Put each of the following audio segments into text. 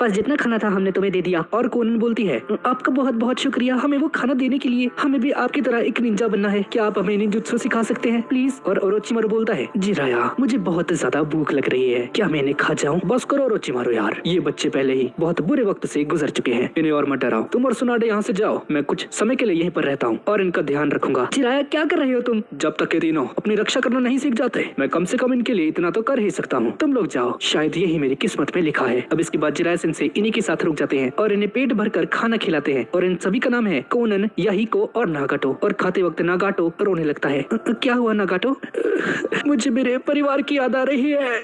पास जितना खाना था हमने तुम्हें दे दिया। और कोनन बोलती है आपका बहुत बहुत शुक्रिया हमें वो खाना देने के लिए। हमें भी आपकी तरह एक निंजा बनना है, क्या आप हमें निंजुत्सु सिखा सकते हैं प्लीज? और ओरोचिमारू बोलता है जिराया मुझे बहुत ज्यादा भूख लग रही है, क्या मैं इन्हें खा जाऊं? बस करो ओरोचिमारू यार, ये बच्चे पहले ही बहुत बुरे वक्त से गुजर चुके हैं, इन्हें और मत डराओ। तुम और सुनाडे यहाँ से जाओ, मैं कुछ समय के लिए यहीं पर रहता हूँ और इनका ध्यान रखूंगा। जिराया क्या कर रहे हो तुम? जब तक ये तीनों अपनी रक्षा करना नहीं सीख जाते मैं कम से कम इनके लिए इतना तो कर ही सकता हूँ। तुम लोग जाओ, शायद यही मेरी किस्मत में लिखा है। अब इसके बाद जिराया सेंसेई इन्हीं के साथ रुक जाते हैं और इन्हें पेट भरकर खाना खिलाते हैं। और इन सभी का नाम है कोनन, याहिको और नागाटो। और खाते वक्त नागाटो रोने लगता है। क्या हुआ नागाटो? मुझे मेरे परिवार की याद आ रही है।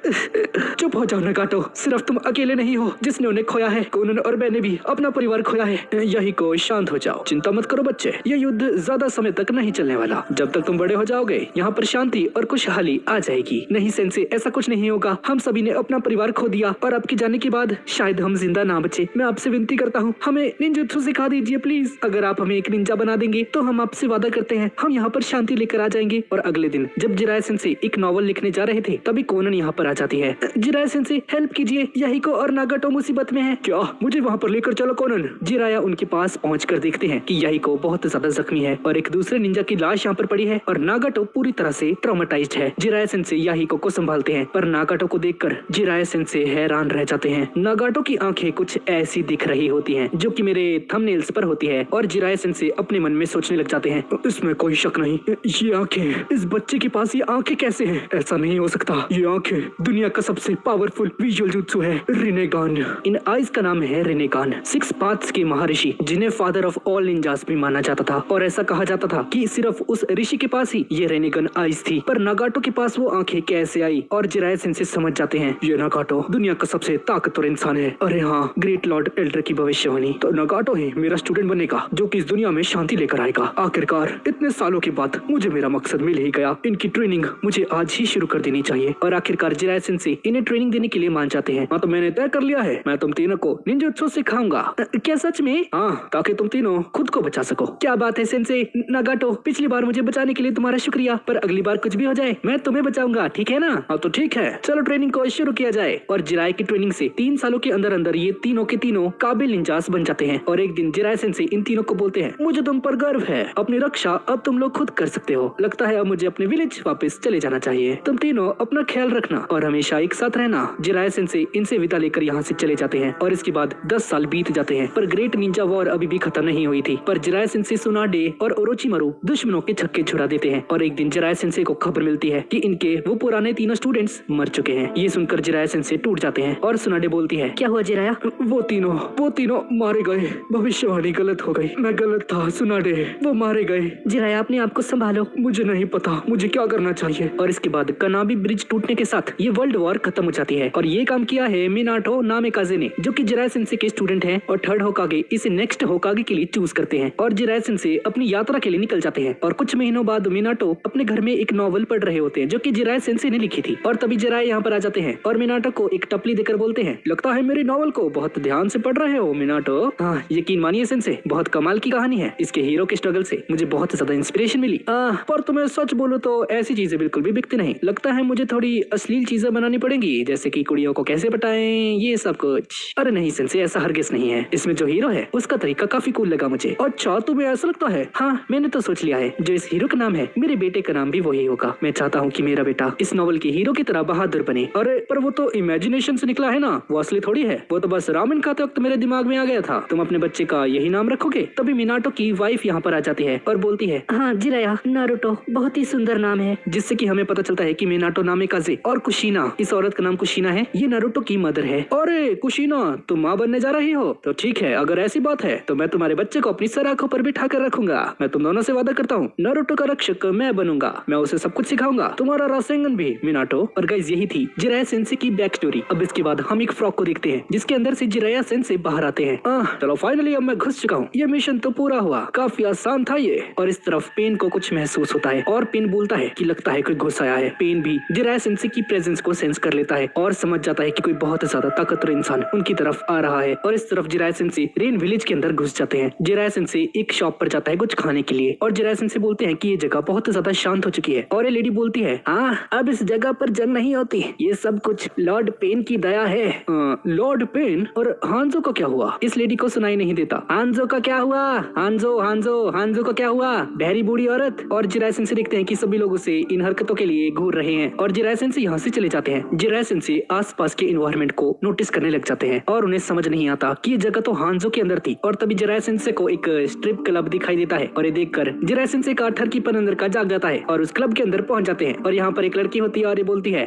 चुप हो जाओ नागाटो, सिर्फ तुम अकेले नहीं हो जिसने उन्हें खोया है, कोनन और मैंने भी अपना परिवार खोया है। याहिको शांत हो जाओ, चिंता मत करो बच्चे, ये युद्ध ज्यादा समय तक नहीं चलने वाला। जब तक तुम बड़े हो जाओगे यहाँ पर शांति और खुशहाली आ जाएगी। नहीं सेंसे, ऐसा कुछ नहीं होगा, हम सभी ने अपना परिवार खो दिया और आपके जाने के बाद शायद हम जिंदा ना बचे। मैं आपसे विनती करता हूँ हमें निंजुत्सु सिखा दीजिए प्लीज। अगर आप हमें एक निंजा बना देंगे तो हम आपसे वादा करते हैं हम यहाँ पर शांति लेकर आ जाएंगे। और अगले दिन जब जिराया सेंसे एक नॉवल लिखने जा रहे थे तभी कोनन यहाँ पर आ जाती है। जिराया सेंसे हेल्प कीजिए, याहिको और नागाटो मुसीबत में है। क्या? मुझे वहाँ पर लेकर चलो कोनन। जिराया उनके पास पहुँचकर देखते हैं कि याहिको बहुत ज्यादा जख्मी है और एक दूसरे निंजा की लाश यहाँ पर पड़ी है और नागाटो पूरी तरह से ट्रॉमेटाइज्ड है। जिराया सेंसे याहिको को संभालते हैं पर नागाटो को देखकर जिराया सेंसे हैरान रह जाते हैं। नागाटो की आंखें कुछ ऐसी दिख रही होती हैं जो कि मेरे थंबनेल्स पर होती है और जिराया सेंसे अपने मन में सोचने लग जाते हैं इसमें कोई शक नहीं, ये आंखें, इस बच्चे के पास ये आंखें कैसे हैं? ऐसा नहीं हो सकता, ये आंखें दुनिया का सबसे पावरफुल विजुअल जुत्सु है, रिनेगान। इन आइज का नाम है रिनेगान, 6 पाथ्स के महर्षि जिन्हें फादर ऑफ ऑल निंजास भी माना जाता था और ऐसा कहा जाता था कि सिर्फ उस ऋषि के पास ही ये रिनेगान आइज थी। पर नागाटो के पास वो आंखें कैसे आई? और जिराया सेंसे समझ जाते हैं ये नागाटो दुनिया का सबसे ताकतवर इंसान है। अरे हाँ, ग्रेट लॉर्ड एल्डर की भविष्यवाणी, तो नागाटो ही मेरा स्टूडेंट बनेगा जो कि इस दुनिया में शांति लेकर आएगा। आखिरकार इतने सालों के बाद मुझे मेरा मकसद मिल ही गया, इनकी ट्रेनिंग मुझे आज ही शुरू कर देनी चाहिए। और आखिरकार जिराया सेंसे इन्हें ट्रेनिंग देने के लिए मान जाते हैं। हाँ तो मैंने तय कर लिया है, मैं तुम तीनों को निंजुत्सु सिखाऊंगा। क्या सच में? हाँ, ताकि तुम तीनों खुद को बचा सको। क्या बात है सेंसे। नागाटो, पिछली बार मुझे बचाने के लिए तुम्हारा शुक्रिया, पर अगली बार कुछ भी हो जाए मैं तुम्हें बचाऊंगा, ठीक है ना? हाँ तो ठीक है, चलो ट्रेनिंग को शुरू किया जाए। और जिराया की ट्रेनिंग से 3 सालों के अंदर अंदर ये तीनों के तीनों काबिल निंजास बन जाते हैं। और एक दिन जिराया सेंसे इन तीनों को बोलते हैं मुझे तुम पर गर्व है, अपनी रक्षा अब तुम लोग खुद कर सकते हो। लगता है अब मुझे अपने विलेज वापस चले जाना चाहिए। तुम तीनों अपना ख्याल रखना और हमेशा एक साथ रहना। जिराया सेंसे इनसे विदा लेकर यहाँ से चले जाते हैं और इसके बाद 10 साल बीत जाते हैं पर ग्रेट निंजा वॉर अभी भी खत्म नहीं हुई थी। पर जिराया सेंसे, सुनाडे और ओरोचिमारू दुश्मनों के छक्के छुड़ा देते हैं। और एक दिन जिराया सेंसे को खबर मिलती है कि इनके वो पुराने तीनों स्टूडेंट्स मर चुके हैं। ये सुनकर जिराया सेंसे टूट जाते हैं और सुनाडे बोलती है क्या हुआ जिराया? वो तीनों मारे गए, भविष्यवाणी गलत हो गई, मैं गलत था सुनाडे, वो मारे गए। जिराया अपने आप को संभालो, मुझे नहीं पता मुझे क्या करना चाहिए। और इसके बाद कनाबी ब्रिज टूटने के साथ ये वर्ल्ड वॉर खत्म हो जाती है। और ये काम किया है मिनाटो नामेकाजे ने, जो कि जिराया सेंसे के स्टूडेंट हैं और 3rd होकागे इसे नेक्स्ट होकागे के लिए चूज करते हैं। और जिराया सेंसे अपनी यात्रा के लिए निकल जाते हैं। और कुछ महीनों बाद मिनाटो अपने घर में एक नॉवल पढ़ रहे होते हैं जो कि जिराया सेंसे ने लिखी थी। और तभी जिराया यहाँ पर आ जाते हैं और मिनाटो को एक टपली देकर बोलते हैं लगता है मेरी नॉवल को बहुत ध्यान से पढ़ रहे हो मिनाटो। हाँ, यकीन मानिए सेंसे, बहुत कमाल की कहानी है। इसके हीरो के स्ट्रगल से मुझे बहुत ज्यादा इंस्पिरेशन मिली। पर तुम्हें सच बोलो तो ऐसी चीजें बिल्कुल भी बिकती नहीं, लगता है मुझे थोड़ी अश्लील चीजें बनानी पड़ेंगी, जैसे कि कुड़ियों को कैसे पटाएं, ये सब कुछ। अरे नहीं सेंसे, ऐसा हरगिज नहीं है। इसमें जो हीरो है उसका तरीका काफी कूल लगा मुझे। अच्छा, तुम्हें ऐसा लगता है? हाँ, मैंने तो सोच लिया है जो इस हीरो का नाम है मेरे बेटे का नाम भी वही होगा। मैं चाहता हूँ कि मेरा बेटा इस नॉवल के हीरो की तरह बहादुर बने। अरे पर वो तो इमेजिनेशन से निकला है ना, वो असली थोड़ी है। वो तो बस रामेन खाते वक्त मेरे दिमाग में आ गया था। तुम अपने बच्चे का यही नाम रखोगे? तभी मिनाटो की वाइफ यहाँ पर आ जाती है और बोलती है हाँ जिराया, नारुतो बहुत ही सुंदर नाम है। जिससे कि हमें पता चलता है कि मिनाटो नामेकाजे और कुशिना, इस औरत का नाम कुशिना है, ये नारुतो की मदर है। अरे कुशिना, तुम माँ बनने जा रही हो? तो ठीक है, अगर ऐसी बात है तो मैं तुम्हारे बच्चे को अपनी सर आंखों पर बिठा कर रखूंगा। मैं तुम दोनों से वादा करता हूँ नारुतो का रक्षक मैं बनूंगा, मैं उसे सब कुछ सिखाऊंगा, तुम्हारा रासेंगन भी मिनाटो। और गाइस, यही थी जिराया सेंसे की बैक स्टोरी। अब इसके बाद हम एक फ्रॉक को देखते हैं जिसके अंदर से जिराया सेंसे बाहर आते हैं। चलो फाइनली अब मैं घुस चुका हूँ, ये मिशन तो पूरा हुआ, काफी आसान था ये। और इस तरफ पेन को कुछ महसूस होता है और पेन बोलता है कि लगता है कोई घुस आया है। पेन भी जिराया सेंसे की प्रेजेंस को सेंस कर लेता है और समझ जाता है कि कोई बहुत ज्यादा ताकतवर इंसान उनकी तरफ आ रहा है। और इस तरफ जिराया सेंसे रेन विलेज के अंदर घुस जाते हैं। जिराया सेंसे एक शॉप पर जाता है कुछ खाने के लिए और जिराया सेंसे बोलते हैं कि ये जगह बहुत ज्यादा शांत हो चुकी है। और ये लेडी बोलती है हाँ, अब इस जगह पर जंग नहीं होती, ये सब कुछ लॉर्ड पेन की दया है। लॉर्ड पेन और हांजो का क्या हुआ? इस लेडी को सुनाई नहीं देता। हांजो का क्या हुआ? हांजो हांजो हांजो का क्या हुआ? बहरी बूढ़ी औरत। और जिराय सेंसे देखते हैं कि सभी लोग उसे इन हरकतों के लिए घूर रहे हैं और जिराय सेंसे यहाँ से चले जाते हैं। जिराय सेंसे आसपास के इन्वायरमेंट को नोटिस करने लग जाते हैं और उन्हें समझ नहीं आता कि ये जगह तो हांजो के अंदर थी। और तभी जिराय सेंसे को एक स्ट्रिप क्लब दिखाई देता है और ये देखकर जिराय सेंसे का ठरकीपन अंदर का जाग जाता है और उस क्लब के अंदर पहुंच जाते हैं। और यहाँ पर एक लड़की होती है और ये बोलती है,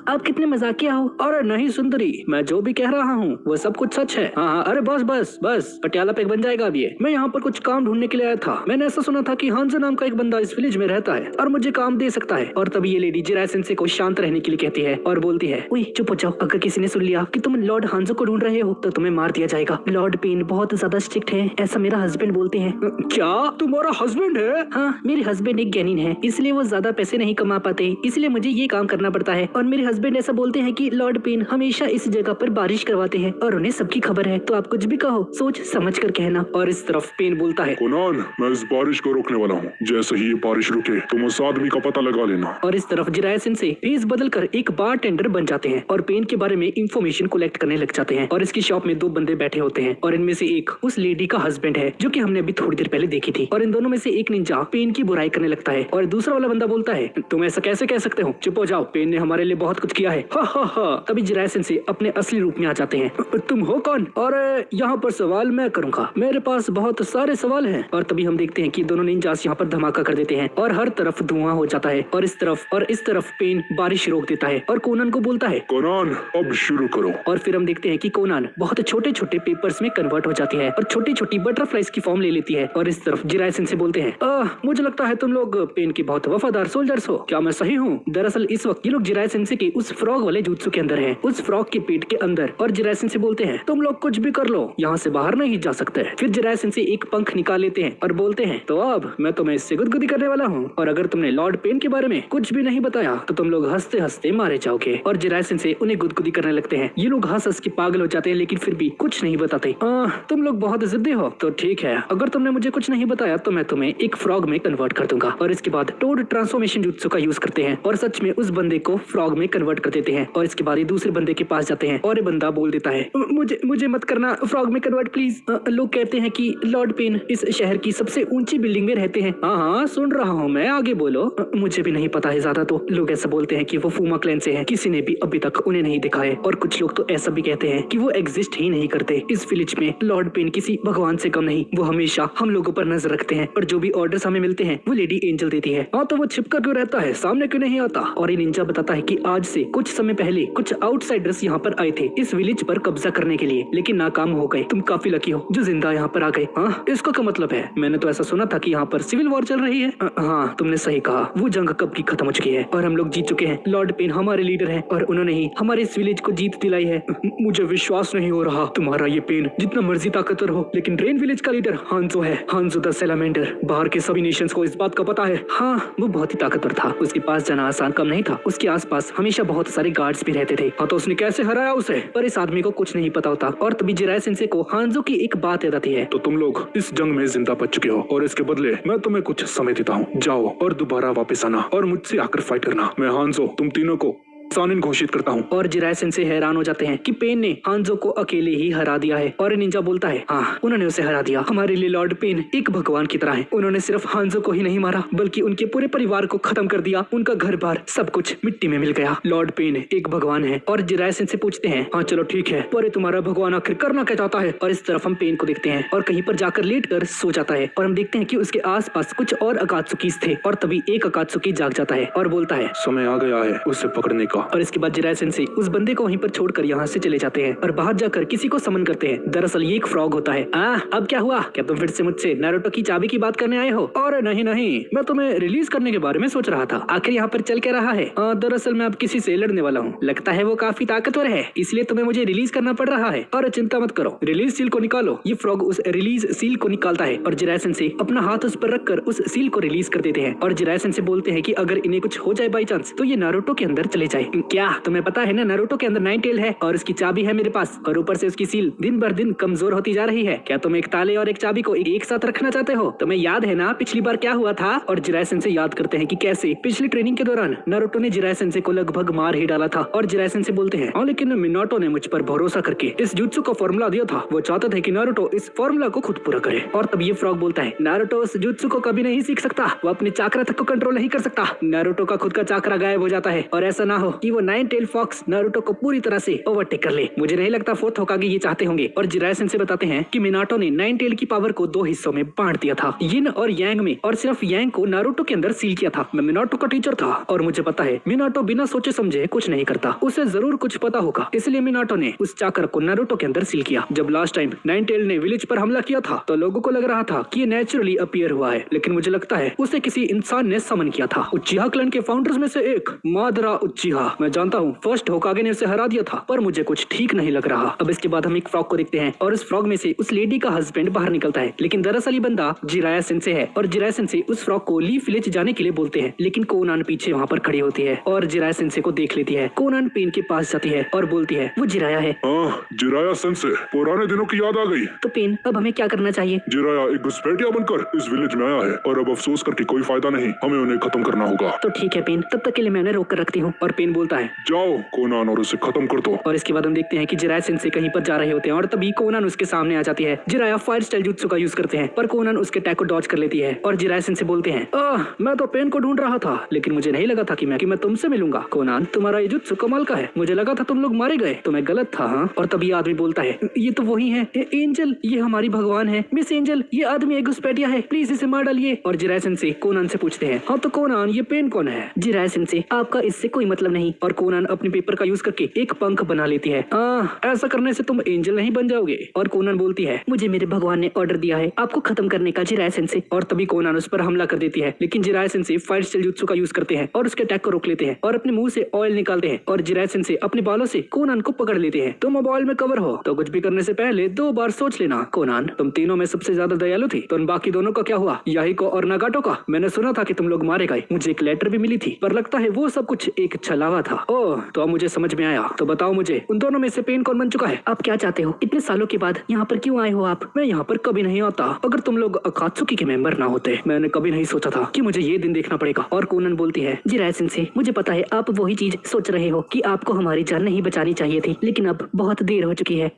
आप कितने मजाकिया हो। और नहीं सुंदरी, मैं जो भी कह रहा हूँ वो सब कुछ सच है। हाँ, अरे बस बस बस, पटियाला पैक बन जाएगा अब ये। मैं यहाँ पर कुछ काम ढूंढने के लिए आया था। मैंने ऐसा सुना था कि हांजो नाम का एक बंदा इस विलेज में रहता है और मुझे काम दे सकता है। और तभी ये लेडी जिराय सेंसे को शांत रहने के लिए कहती है और बोलती है, ओए चुप हो जाओ, अगर किसी ने सुन लिया कि तुम लॉर्ड हांजो को ढूंढ रहे हो तो तुम्हें मार दिया जाएगा। लॉर्ड पेन बहुत ज्यादा स्ट्रिक्ट है, ऐसा मेरा हस्बैंड बोलते हैं। क्या तुम्हारा हस्बैंड है? हाँ, मेरे हस्बैंड एक ज्ञानी है, इसलिए वो ज्यादा पैसे नहीं कमा पाते, इसलिए मुझे ये काम करना पड़ता है। और मेरे हस्बैंड ऐसा बोलते हैं कि लॉर्ड पेन हमेशा इस जगह पर बारिश करवाते हैं और उन्हें सबकी खबर है, तो आप कुछ भी कहो सोच समझ कर कहना। और इस तरफ पेन बोलता है, कोनान, मैं इस बारिश को रोकने वाला हूँ। जैसे ही ये बारिश रुके तुम उस आदमी का पता लगा लेना। और इस तरफ जिराय सेंसे फेस बदल कर एक बारटेंडर बन जाते हैं और पेन के बारे में इंफॉर्मेशन कलेक्ट करने लग जाते हैं। और इसकी शॉप में दो बंदे बैठे होते हैं और इनमें से एक उस लेडी का हस्बैंड है जो कि हमने अभी थोड़ी देर पहले देखी थी। और इन दोनों में से एक निंजा पेन की बुराई करने लगता है और दूसरा वाला बंदा बोलता है, तुम ऐसा कैसे कह सकते हो, चुप हो जाओ, पेन ने हमारे लिए बहुत कुछ किया है। हा हा हा। तभी जिराय सेंसे अपने असली रूप में आ जाते हैं। तुम हो कौन? और यहाँ पर सवाल मैं करूंगा, मेरे पास बहुत सारे सवाल हैं। और तभी हम देखते हैं कि दोनों निंजास यहाँ पर धमाका कर देते हैं और हर तरफ धुआं हो जाता है और इस तरफ पेन बारिश रोक देता है और कोनान को बोलता है, कोनान अब शुरू करो। और फिर हम देखते हैं कि कोनान बहुत छोटे छोटे पेपर्स में कन्वर्ट हो जाती है और छोटी छोटी बटरफ्लाइज की फॉर्म ले लेती है। और इस तरफ जिराय सेंसे बोलते हैं, मुझे लगता है तुम लोग पेन की बहुत वफादार सोल्जर्स हो, क्या मैं सही हूँ? दरअसल इस वक्त ये लोग जिराय सेंसे के उस फ्रॉग वाले जुत्सु के अंदर है, उस फ्रॉग के पेट के अंदर। और जिराय सेंसे बोलते हैं, तुम लोग कुछ भी कर लो, यहाँ से बाहर नहीं जा सकते। फिर जिराय सेंसे एक पंख निकाल लेते हैं और बोलते हैं, तो अब मैं तुम्हें इससे गुदगुदी करने वाला हूँ और अगर तुमने लॉर्ड पेन के बारे में कुछ भी नहीं बताया तो तुम लोग हंसते हंसते मारे जाओगे। और जिराय सेंसे उन्हें गुदगुदी करने लगते हैं। ये लोग हंस हंस के पागल हो जाते हैं लेकिन फिर भी कुछ नहीं बताते। तुम लोग बहुत जिद्दी हो, तो ठीक है, अगर तुमने मुझे कुछ नहीं बताया तो मैं तुम्हें एक फ्रॉग में कन्वर्ट कर दूंगा। और इसके बाद टोड ट्रांसफॉर्मेशन जुत्सु का यूज करते हैं और सच में उस बंदे को फ्रॉग में कन्वर्ट कर देते हैं। और इसके बाद ये दूसरे बंदे के पास जाते हैं और ये बंदा बोल देता है, मुझे मत करना फ्रॉग में कन्वर्ट प्लीज। लोग कहते हैं कि लॉर्ड पेन इस शहर की सबसे ऊंची बिल्डिंग में रहते हैं। हाँ, सुन रहा हूँ मैं, आगे बोलो। मुझे भी नहीं पता है ज्यादा, तो लोग ऐसा बोलते हैं कि वो फूमा क्लैन से हैं, किसी ने भी अभी तक उन्हें नहीं दिखा है। और कुछ लोग तो ऐसा भी कहते हैं कि वो एग्जिस्ट ही नहीं करते। इस विलेज में लॉर्ड पेन किसी भगवान से कम नहीं, वो हमेशा हम लोगों पर नजर रखते हैं और जो भी ऑर्डर्स हमें मिलते हैं वो लेडी एंजल देती है। हाँ, तो वो छिपकर क्यों रहता है, सामने क्यों नहीं आता? और ये निंजा बताता है कि आज से कुछ समय पहले कुछ आउटसाइडर्स यहाँ पर आए थे इस विलेज पर कब्जा करने के लिए, लेकिन नाकाम हो गए। तुम काफी लकी हो जो जिंदा यहाँ पर आ गए। हाँ, इसका क्या मतलब है? मैंने तो ऐसा सुना था कि यहाँ पर सिविल वॉर चल रही है। हाँ, तुमने सही कहा, वो जंग कब की खत्म हो चुकी है और हम लोग जीत चुके हैं। लॉर्ड पेन हमारे लीडर हैं और उन्होंने ही हमारे इस विलेज को जीत दिलाई है। मुझे विश्वास नहीं हो रहा, तुम्हारा ये पेन जितना मर्जी ताकतवर हो लेकिन रेन विलेज का लीडर हांजो है, हांजो द सैलामेंडर। बाहर के सभी नेशंस को इस बात का पता है। हाँ, वो बहुत ही ताकतवर था, उसके पास जाना आसान कम नहीं था। उसके आसपास हमेशा बहुत सारे गार्ड्स भी रहते थे। हाँ, तो उसने कैसे हराया उसे? पर इस आदमी को कुछ नहीं पता होता। और तभी जिराय सेंसे को हांजो की एक बात याद आती है, तो तुम लोग इस जंग में जिंदा बच चुके हो और इसके बदले मैं तुम्हें कुछ समय देता हूँ। जाओ और दोबारा वापस आना और मुझसे आकर फाइट करना। मैं हांजो तुम तीनों को सानिन घोषित करता हूँ। और जिराय सेंसे हैरान हो जाते हैं कि पेन ने हांजो को अकेले ही हरा दिया है। और निंजा बोलता है, हाँ, उन्होंने उसे हरा दिया। हमारे लिए लॉर्ड पेन एक भगवान की तरह है। उन्होंने सिर्फ हांजो को ही नहीं मारा बल्कि उनके पूरे परिवार को खत्म कर दिया। उनका घर बार सब कुछ मिट्टी में मिल गया। लॉर्ड पेन एक भगवान है। और जिराय सेंसे पूछते हैं, हाँ चलो ठीक है, पर तुम्हारा भगवान आखिर करना क्या चाहता है? और इस तरफ हम पेन को देखते हैं और कहीं पर जाकर लेट कर सो जाता है और हम देखते हैं कि उसके आस पास कुछ और अकात्सुकीस थे। और तभी एक अकात्सुकी जाग जाता है और बोलता है, समय आ गया है उसे पकड़ने का। और इसके बाद जिराय सेंसे उस बंदे को वहीं पर छोड़कर यहाँ से चले जाते हैं और बाहर जाकर किसी को समन करते हैं। दरअसल ये एक फ्रॉग होता है। अब क्या हुआ? क्या तुम फिर से मुझसे नारुतो की चाबी की बात करने आए हो? और नहीं, मैं तुम्हें रिलीज करने के बारे में सोच रहा था। आखिर यहाँ पर चल क्या रहा है? दरअसल मैं अब किसी से लड़ने वाला हूँ, लगता है वो काफी ताकतवर है, इसलिए तुम्हें मुझे रिलीज करना पड़ रहा है। और चिंता मत करो, रिलीज सील को निकालो। ये फ्रॉग उस रिलीज सील को निकालता है और जिराय सेंसे अपना हाथ उस पर रखकर उस सील को रिलीज कर देते हैं। और जिराय सेंसे बोलते हैं कि अगर इन्हें कुछ हो जाए बाई चांस तो ये नारुतो के अंदर चले जाए। क्या तुम्हें पता है ना, नारुतो के अंदर 9 टेल है और उसकी चाबी है मेरे पास, और ऊपर से उसकी सील दिन बर दिन कमजोर होती जा रही है। क्या तुम एक ताले और एक चाबी को एक साथ रखना चाहते हो? तुम्हें याद है ना पिछली बार क्या हुआ था? और जिराय सेंसे याद करते हैं कि कैसे पिछली ट्रेनिंग के दौरान नारुतो ने जिराय सेंसे को लगभग मार ही डाला था। और जिराय सेंसे बोलते हैं, हाँ लेकिन मिनाटो ने मुझ पर भरोसा करके इस जुत्सु का फॉर्मूला दिया था। वो चाहते थे कि नारुतो इस फॉर्मूला को खुद पूरा करे। और तब ये फ्रॉग बोलता है, नारुतो उस जुत्सु को कभी नहीं सीख सकता, वो अपने चाकरा तक को कंट्रोल नहीं कर सकता। नारुतो का खुद का चाकरा गायब हो जाता है और ऐसा ना हो कि वो 9 टेल फॉक्स नारुतो को पूरी तरह से ओवरटेक कर ले। मुझे नहीं लगता फोर्थ होकागे ये चाहते होंगे। और जिराय सेंसे बताते हैं कि मिनाटो ने 9 टेल की पावर को 2 हिस्सों में बांट दिया था, यिन और यांग में, और सिर्फ यांग को नारुतो के अंदर सील किया था। मैं मिनाटो का टीचर था और मुझे पता है मिनाटो बिना सोचे समझे कुछ नहीं करता, उसे जरूर कुछ पता होगा। इसलिए मिनाटो ने उस चाकर को नारुतो के अंदर सील किया। जब लास्ट टाइम 9 टेल ने विलेज पर हमला किया था तो लोगों को लग रहा था कि ये नेचुरली अपीयर हुआ है, लेकिन मुझे लगता है उसे किसी इंसान ने समन किया था। उचिहा क्लैन के फाउंडर्स में से एक मादरा उचिहा, मैं जानता हूँ फर्स्ट होकागे ने उसे हरा दिया था, पर मुझे कुछ ठीक नहीं लग रहा। अब इसके बाद हम एक फ्रॉग को देखते हैं और उस फ्रॉग में से उस लेडी का हस्बैंड बाहर निकलता है, लेकिन दरअसल ये बंदा जिराया सेंसे है। और जिराया सेंसे उस फ्रॉग को लीफ विलेज जाने के लिए बोलते हैं, लेकिन कोनान पीछे वहाँ पर खड़ी होती है और जिराया सेंसे को देख लेती है। कोनान पेन के पास जाती है और बोलती है, वो जिराया है। जिराया सेंसे, पुराने दिनों की याद आ गई। तो पेन, अब हमें क्या करना चाहिए? जिराया एक घुसपैठिया बनकर इस विलेज में आया है और अब अफसोस करके कोई फायदा नहीं, हमें उन्हें खत्म करना होगा। तो ठीक है पेन, तब तक के लिए मैं उन्हें रोक कर रखती हूँ। और पेन बोलता है, जाओ कोनान और उसे खत्म कर दो। और इसके बाद हम देखते हैं कि जिराया सेंसे कहीं पर जा रहे होते हैं और तभी कोनान उसके सामने आ जाती है। जिराया फायर स्टाइल जुत्सु का यूज करते हैं, पर कोनान उसके अटैक को डॉज कर लेती है। और जिराया सेंसे बोलते हैं, मैं तो पेन को ढूंढ रहा था, लेकिन मुझे नहीं लगा था कि मैं तुमसे मिलूंगा। कोनान, तुम्हारा ये जुत्सु कमाल का है, मुझे लगा था तुम लोग मारे गए, तो मैं गलत था। हाँ। और तभी आदमी बोलता है, ये तो वही है एंजल, ये हमारी भगवान है। मिस एंजल, ये आदमी एक घुसपैठिया है, प्लीज इसे मार डालिए। और जिराय सेंसे कोनान से पूछते हैं, हाँ तो कोनान, ये पेन कौन है? जिराय सेंसे, आपका इससे कोई मतलब नहीं। और कोनान अपने पेपर का यूज करके एक पंख बना लेती है। ऐसा करने से तुम एंजल नहीं बन जाओगे। और कोनान बोलती है, मुझे मेरे भगवान ने ऑर्डर दिया है आपको खत्म करने का, जिराय सेंसे। और तभी कोनान उस पर हमला कर देती है, लेकिन जिराय सेंसे फायर स्टाइल जुत्सु का यूज करते हैं और उसके अटैक को रोक लेते हैं और अपने मुंह से ऑयल निकालते हैं। और जिराय सेंसे अपने बालों से कोनान को पकड़ लेते हैं। तुम अब ऑयल में कवर हो, तो कुछ भी करने से पहले 2 बार सोच लेना। कोनान, तुम तीनों में सबसे ज्यादा दयालु थी, तो उन बाकी दोनों का क्या हुआ, याहिको और नागाटो का? मैंने सुना था कि तुम लोग मारे गए, मुझे एक लेटर भी मिली थी, पर लगता है वो सब कुछ एक छलावा था। ओह, तो अब मुझे समझ में आया। तो बताओ मुझे, उन दोनों में से पेन कौन बन चुका है? आप क्या चाहते हो? इतने सालों के बाद यहाँ पर क्यों आए हो आप? मैं यहाँ पर कभी नहीं आता। अगर तुम लोग अकात्सुकी के मेंबर ना होते, मैंने कभी नहीं सोचा था कि मुझे ये दिन देखना पड़ेगा। और कोनान बोलती है, जिराय सेंसे, मुझे पता है आप वही चीज सोच रहे हो कि आपको हमारी जान नहीं बचानी चाहिए थी, लेकिन अब बहुत देर हो चुकी है।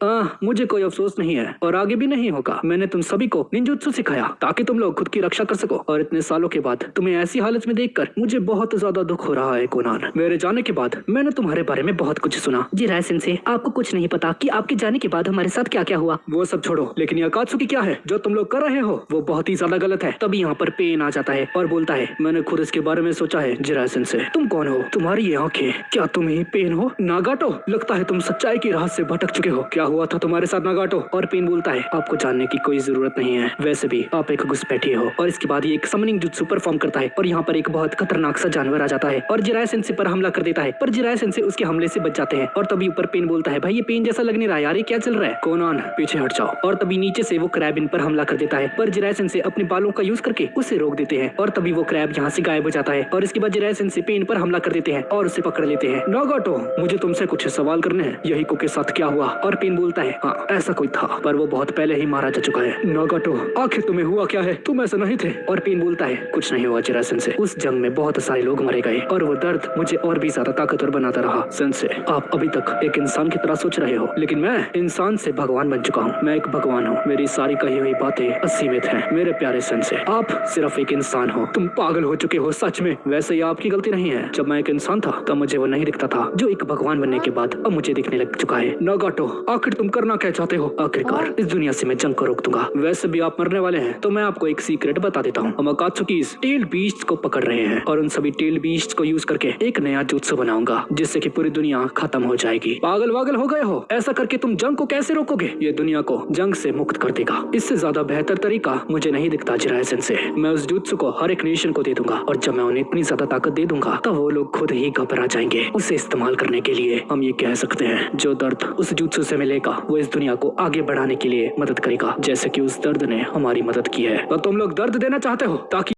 मुझे कोई अफसोस नहीं है और आगे भी नहीं होगा। मैंने तुम सभी को निंजुत्सु सिखाया ताकि तुम लोग खुद की रक्षा कर सको, और इतने सालों के बाद तुम्हें ऐसी हालत में देखकर मुझे बहुत ज्यादा दुख हो रहा है। कोनान, मेरे जाने के बाद मैंने तुम्हारे बारे में बहुत कुछ सुना। जिराय सेंसे, आपको कुछ नहीं पता कि आपके जाने के बाद हमारे साथ क्या क्या हुआ। वो सब छोड़ो, लेकिन ये अकात्सुकी क्या है जो तुम लोग कर रहे हो, वो बहुत ही ज्यादा गलत है। तभी यहाँ पर पेन आ जाता है और बोलता है, मैंने खुद इसके बारे में सोचा है। जिराय सेंसे, तुम कौन हो? तुम्हारी ये आंखें, क्या तुम ही पेन हो? नागाटो, लगता है तुम सच्चाई की राह से भटक चुके हो। क्या हुआ था तुम्हारे साथ नागाटो? और पेन बोलता है, आपको जानने की कोई जरूरत नहीं है, वैसे भी आप एक घुसपैठिए हो। और इसके बाद ये एक समनिंग जुत्सु परफॉर्म करता है और यहाँ पर एक बहुत खतरनाक सा जानवर आ जाता है और जिराय सेंसे पर हमला कर देता है, पर जिराय सेंसे उसके हमले से बच जाते हैं। और तभी ऊपर पेन बोलता है, भाई ये पेन जैसा लगने रहा है यार, ये क्या चल रहा है? कोनान, पीछे हट जाओ। और तभी नीचे से वो क्रैब इन पर हमला कर देता है, पर जिराय सेंसे अपने बालों का यूज करके उसे रोक देते हैं। और तभी वो क्रैब यहाँ से गायब हो जाता है और इसके बाद जिराय सेंसे पेन पर हमला कर देते हैं और उसे पकड़ लेते हैं। नागाटो, मुझे तुमसे कुछ सवाल करने हैं, याहिको के साथ क्या हुआ? और पेन बोलता है, हाँ ऐसा कोई था, पर वो बहुत पहले ही मारा जा चुका है। नागाटो, आखिर तुम्हें हुआ क्या है? तुम ऐसा नहीं थे। और पेन बोलता है, कुछ नहीं हुआ जिराय सेंसे, उस जंग में बहुत सारे लोग मरे गए और वो दर्द मुझे और भी ज्यादा ताकतवर बनाता रहा। सेंसे, आप अभी तक एक इंसान की तरह सोच रहे हो, लेकिन मैं इंसान से भगवान बन चुका हूँ। मैं एक भगवान हूँ, मेरी सारी कही हुई बातें असीमित हैं। मेरे प्यारे सेंसे, आप सिर्फ एक इंसान हो, तुम पागल हो चुके हो सच में। वैसे ये आपकी गलती नहीं है, जब मैं एक इंसान था तब मुझे वो नहीं दिखता था जो एक भगवान बनने के बाद अब मुझे दिखने लग चुका है। नागाटो, आखिर तुम करना क्या चाहते हो? आखिरकार इस दुनिया से मैं जंग को रोक दूंगा। वैसे भी आप मरने वाले हैं, तो मैं आपको एक सीक्रेट बता देता हूँ। हम अकात्सुकी टेल बीस्ट को पकड़ रहे हैं और उन सभी टेल बीस्ट को यूज करके एक नया जुत्सु बनाऊंगा जिससे कि पूरी दुनिया खत्म हो जाएगी। पागल वागल हो गए हो? ऐसा करके तुम जंग को कैसे रोकोगे? ये दुनिया को जंग से मुक्त कर देगा। इससे ज्यादा बेहतर तरीका मुझे नहीं दिखता जिराय सेंसे। मैं उस जुत्सु को हर एक नेशन को दे दूंगा और जब मैं उन्हें इतनी ज्यादा ताकत दे दूंगा तब वो लोग खुद ही घबरा जाएंगे। उसे इस्तेमाल करने के लिए हम ये कह सकते हैं, जो दर्द उस जुत्सु से मिलेगा वो इस दुनिया को आगे बढ़ाने के लिए मदद करेगा, जैसे कि उस दर्द ने हमारी मदद की है। तो तुम लोग दर्द देना चाहते हो ताकि